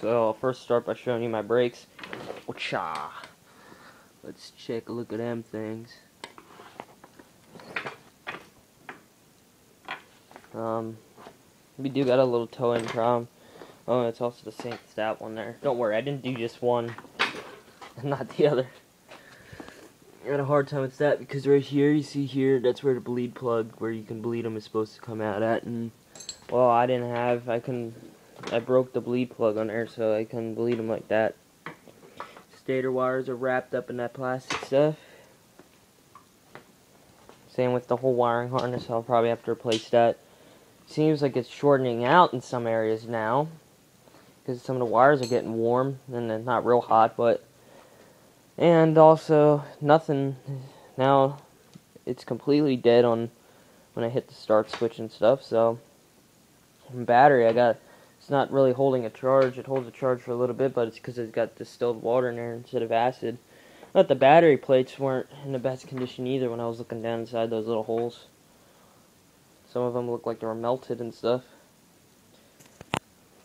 So I'll first start by showing you my brakes. Wacha. Let's check a look at them things. We do got a little toe-in problem. Oh, it's also the same as that one there. Don't worry, I didn't do just one and not the other. I had a hard time with that because right here, you see here, that's where the bleed plug, where you can bleed them, is supposed to come out at. And well, I broke the bleed plug on there, so I couldn't bleed them like that. Stator wires are wrapped up in that plastic stuff. Same with the whole wiring harness. I'll probably have to replace that. Seems like it's shortening out in some areas now, because some of the wires are getting warm and they're not real hot, but and also nothing now. It's completely dead on when I hit the start switch and stuff. So battery, it's not really holding a charge. It holds a charge for a little bit, but it's because it's got distilled water in there instead of acid. But the battery plates weren't in the best condition either when I was looking down inside those little holes. Some of them looked like they were melted and stuff.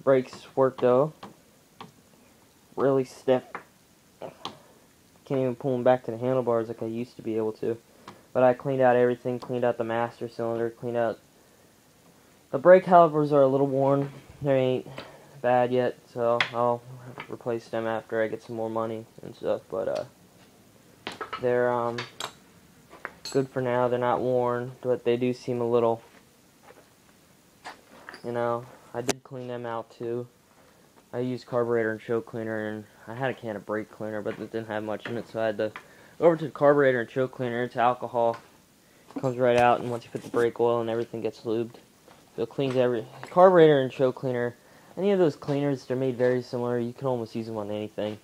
Brakes work though. Really stiff. Can't even pull them back to the handlebars like I used to be able to. But I cleaned out everything, cleaned out the master cylinder, cleaned out... The brake calipers are a little worn. They ain't bad yet, so I'll replace them after I get some more money and stuff. But they're good for now. They're not worn, but they do seem a little... You know, I did clean them out too. I used carburetor and choke cleaner, and I had a can of brake cleaner, but it didn't have much in it, so I had to go over to the carburetor and choke cleaner. It's alcohol. It comes right out, and once you put the brake oil and everything gets lubed. So it cleans every... Carburetor and choke cleaner, any of those cleaners, they're made very similar. You can almost use them on anything.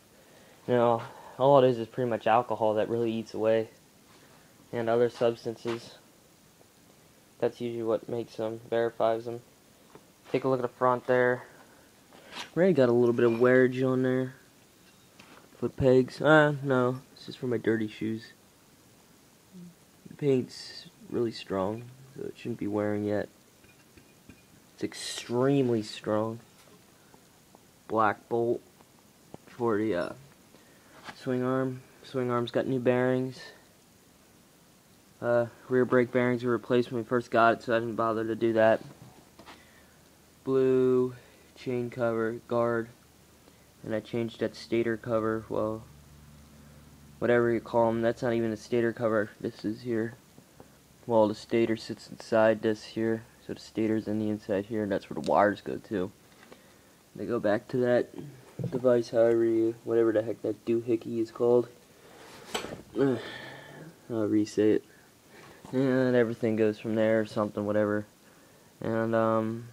You know, all it is pretty much alcohol that really eats away. And other substances. That's usually what makes them, verifies them. Take a look at the front there. Already got a little bit of wearage on there. Foot pegs. No. It's just for my dirty shoes. The paint's really strong, so it shouldn't be wearing yet. It's extremely strong. Black bolt for the swing arm. Swing arm's got new bearings. Rear brake bearings were replaced when we first got it, so I didn't bother to do that. Blue chain cover, guard, and I changed that stator cover, well, whatever you call them. That's not even a stator cover. This is here. Well, the stator sits inside this here, so the stator's in the inside here, and that's where the wires go to. They go back to that device, whatever the heck that doohickey is called. I'll re-say it. And everything goes from there, or something, whatever. And,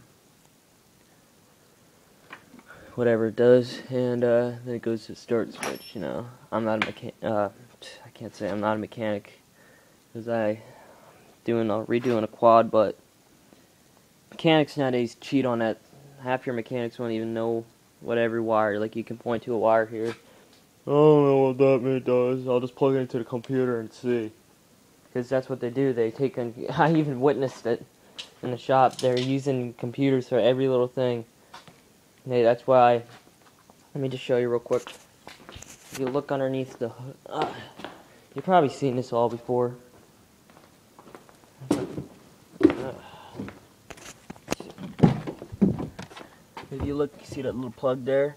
whatever it does, and then it goes to start switch. You know, I'm not a I can't say I'm not a mechanic, because redoing a quad, but mechanics nowadays cheat on that. Half your mechanics won't even know what every wire, like you can point to a wire here. I don't know what that does. I'll just plug it into the computer and see. Because that's what they do. I even witnessed it in the shop. They're using computers for every little thing. Hey, that's why, let me just show you real quick. If you look underneath the hood, you've probably seen this all before. If you look, you see that little plug there?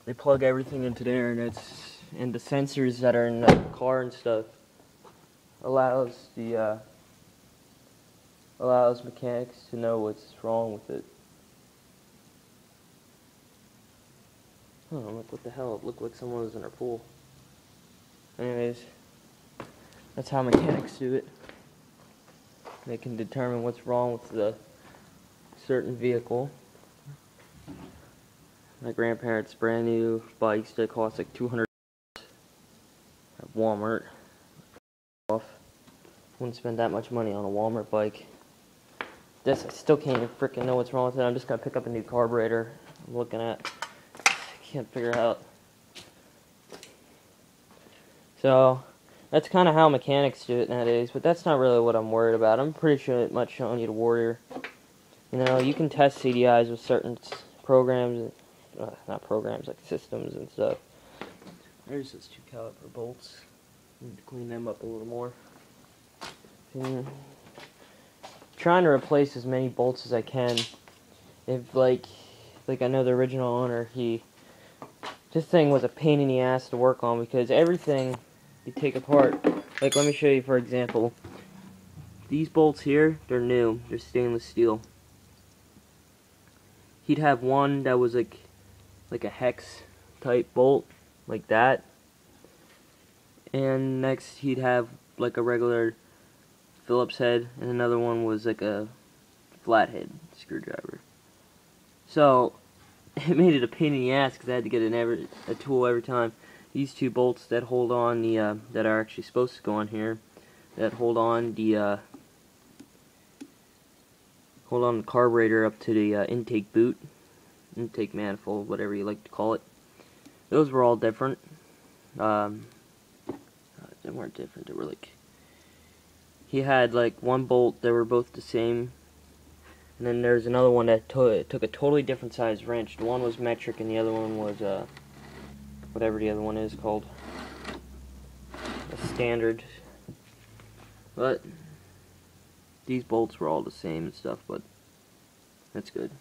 They plug everything into there, and the sensors that are in the car and stuff allows mechanics to know what's wrong with it. Oh, look, what the hell, it looked like someone was in our pool. Anyways, that's how mechanics do it. They can determine what's wrong with the certain vehicle. My grandparents' brand new bikes that cost like $200 at Walmart. Wouldn't spend that much money on a Walmart bike. This, I still can't even freaking know what's wrong with it. I'm just gonna pick up a new carburetor. I'm looking at. Can't figure out. So that's kind of how mechanics do it nowadays, but that's not really what I'm worried about. I'm pretty much showing you the Warrior. You know, you can test CDIs with certain programs. not programs, like systems and stuff. There's those 2 caliper bolts. Need to clean them up a little more. And trying to replace as many bolts as I can. If like I know the original owner, this thing was a pain in the ass to work on because everything you take apart. Like, let me show you for example. These bolts here, they're new. They're stainless steel. He'd have one that was like a hex type bolt, like that. And next he'd have like a regular Phillips head, and another one was like a flathead screwdriver. So it made it a pain in the ass because I had to get a tool every time. These 2 bolts that hold on the that are actually supposed to go on here, that hold on the carburetor up to the intake boot, intake manifold, whatever you like to call it. Those were all different. They weren't different. They were like, he had like one bolt. They were both the same. And then there's another one that took a totally different size wrench. The one was metric, and the other one was whatever the other one is called, a standard. But these bolts were all the same and stuff. But that's good.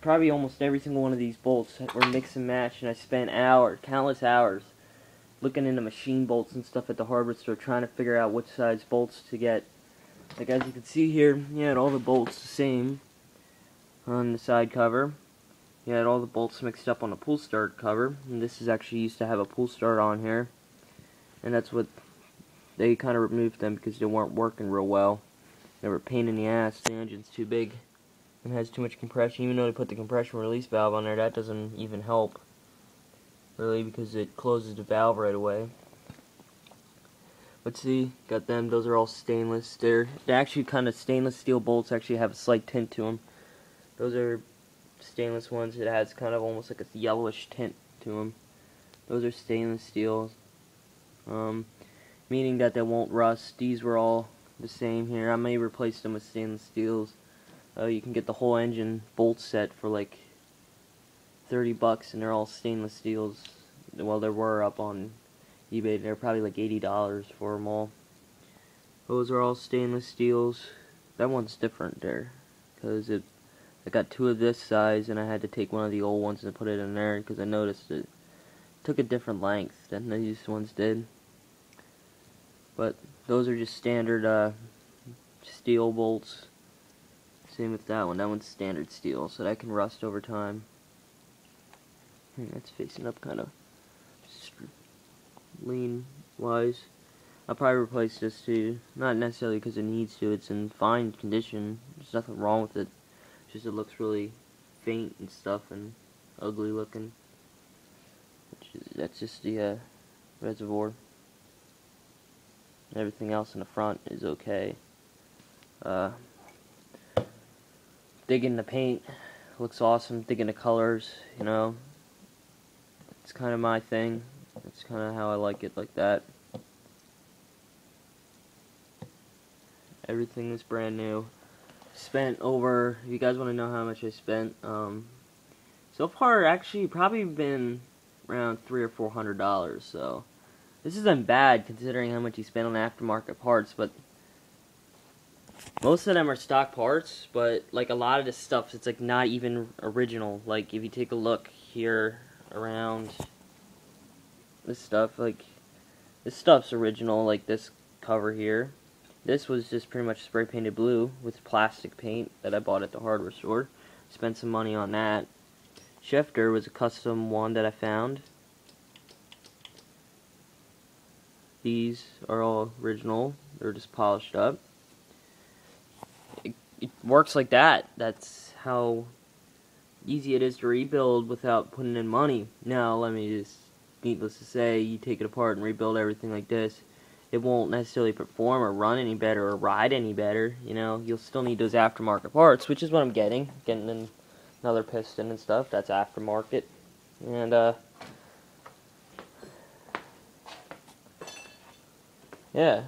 Probably almost every single one of these bolts were mix and match, and I spent countless hours looking into machine bolts and stuff at the hardware store, trying to figure out which size bolts to get. Like, as you can see here, you had all the bolts the same on the side cover. You had all the bolts mixed up on the pull start cover, and this is actually used to have a pull start on here, and that's what they kind of removed them because they weren't working real well. They were a pain in the ass. The engine's too big and has too much compression. Even though they put the compression release valve on there, that doesn't even help really because it closes the valve right away. But see, got them. Those are all stainless. They're actually kind of stainless steel bolts. Actually have a slight tint to them. Those are stainless ones. It has kind of almost like a yellowish tint to them. Those are stainless steel, meaning that they won't rust. These were all the same here. I may replace them with stainless steels. You can get the whole engine bolt set for like $30, and they're all stainless steels. Well, there were up on eBay. They're probably like $80 for them all. Those are all stainless steels. That one's different there because I got 2 of this size, and I had to take one of the old ones and put it in there because I noticed it took a different length than these ones did. But those are just standard steel bolts. Same with that one. That one's standard steel, so that can rust over time. That's facing up kind of lean wise. I'll probably replace this too. Not necessarily because it needs to. It's in fine condition. There's nothing wrong with it. It's just it looks really faint and stuff and ugly looking. That's just the reservoir. Everything else in the front is okay. Digging the paint. Looks awesome. Digging the colors, you know. It's kind of my thing. It's kind of how I like it, like that. Everything is brand new. Spent over, if you guys want to know how much I spent, so far actually probably been around $300 or $400, so this isn't bad considering how much you spend on aftermarket parts. But most of them are stock parts, but like a lot of this stuff, it's like not even original. Like if you take a look here around this stuff, like this stuff's original, like this cover here. This was just pretty much spray painted blue with plastic paint that I bought at the hardware store. Spent some money on that. Shifter was a custom one that I found. These are all original. They're just polished up. It works like that. That's how easy it is to rebuild without putting in money. Now, let me just, needless to say, you take it apart and rebuild everything like this, it won't necessarily perform or run any better or ride any better. You know, you'll still need those aftermarket parts, which is what I'm getting. Getting in another piston and stuff. That's aftermarket. And yeah.